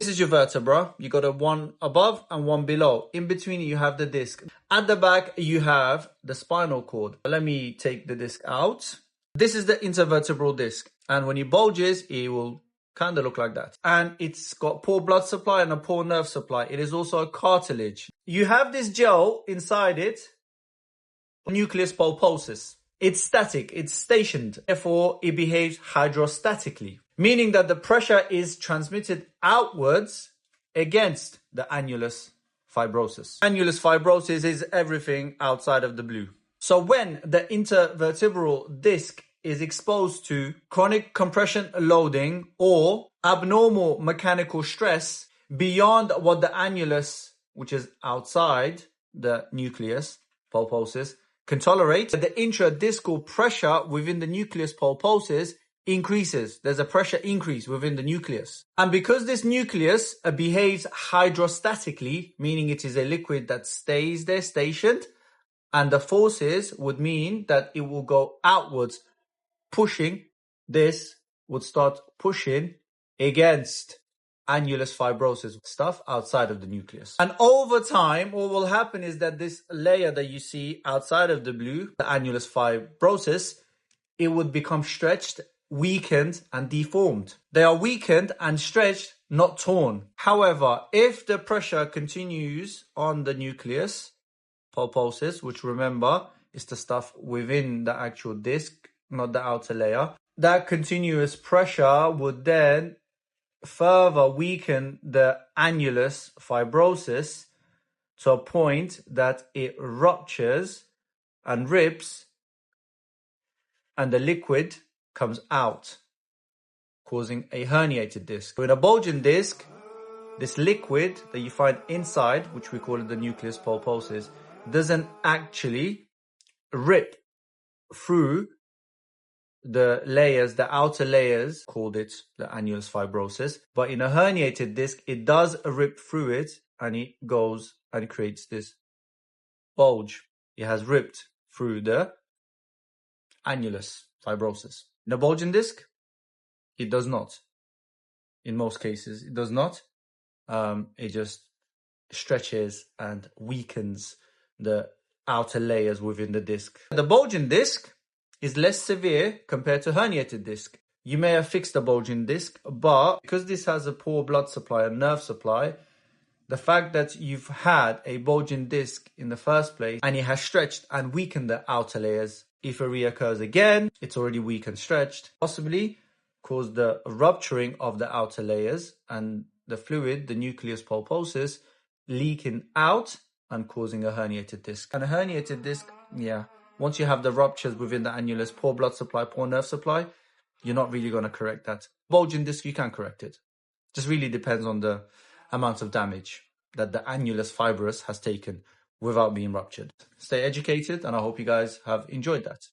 This is your vertebra. You got a one above and one below. In between you have the disc. At the back you have the spinal cord. Let me take the disc out. This is the intervertebral disc, and when it bulges it will kind of look like that. And it's got poor blood supply and a poor nerve supply. It is also a cartilage. You have this gel inside it, nucleus pulposus. It's static, it's stationed, therefore it behaves hydrostatically, meaning that the pressure is transmitted outwards against the annulus fibrosus. Annulus fibrosus is everything outside of the blue. So when the intervertebral disc is exposed to chronic compression loading or abnormal mechanical stress beyond what the annulus, which is outside the nucleus pulposus, can tolerate, the intradiscal pressure within the nucleus pulposus increases. There's a pressure increase within the nucleus. And because this nucleus behaves hydrostatically, meaning it is a liquid that stays there stationed, and the forces would mean that it will go outwards, pushing. This would start pushing against annulus fibrosus, stuff outside of the nucleus. And over time, what will happen is that this layer that you see outside of the blue, the annulus fibrosus, it would become stretched, weakened, and deformed. They are weakened and stretched, not torn. However, if the pressure continues on the nucleus pulposus, which remember is the stuff within the actual disc, not the outer layer, that continuous pressure would then further weaken the annulus fibrosus to a point that it ruptures and rips, and the liquid comes out, causing a herniated disc. So in a bulging disc, this liquid that you find inside, which we call it the nucleus pulposus, doesn't actually rip through the layers, the outer layers, called it the annulus fibrosus. But in a herniated disc, it does rip through it, and it goes and creates this bulge. It has ripped through the annulus fibrosus. In a bulging disc, it does not. In most cases, it does not. It just stretches and weakens the outer layers within the disc. The bulging disc is less severe compared to herniated disc. You may have fixed the bulging disc, but because this has a poor blood supply and nerve supply, the fact that you've had a bulging disc in the first place and it has stretched and weakened the outer layers, if it reoccurs again, it's already weak and stretched, possibly cause the rupturing of the outer layers and the fluid, the nucleus pulposus, leaking out and causing a herniated disc. And a herniated disc, once you have the ruptures within the annulus, poor blood supply, poor nerve supply, you're not really going to correct that. Bulging disc, you can correct it. Just really depends on the amount of damage that the annulus fibrous has taken without being ruptured. Stay educated, and I hope you guys have enjoyed that.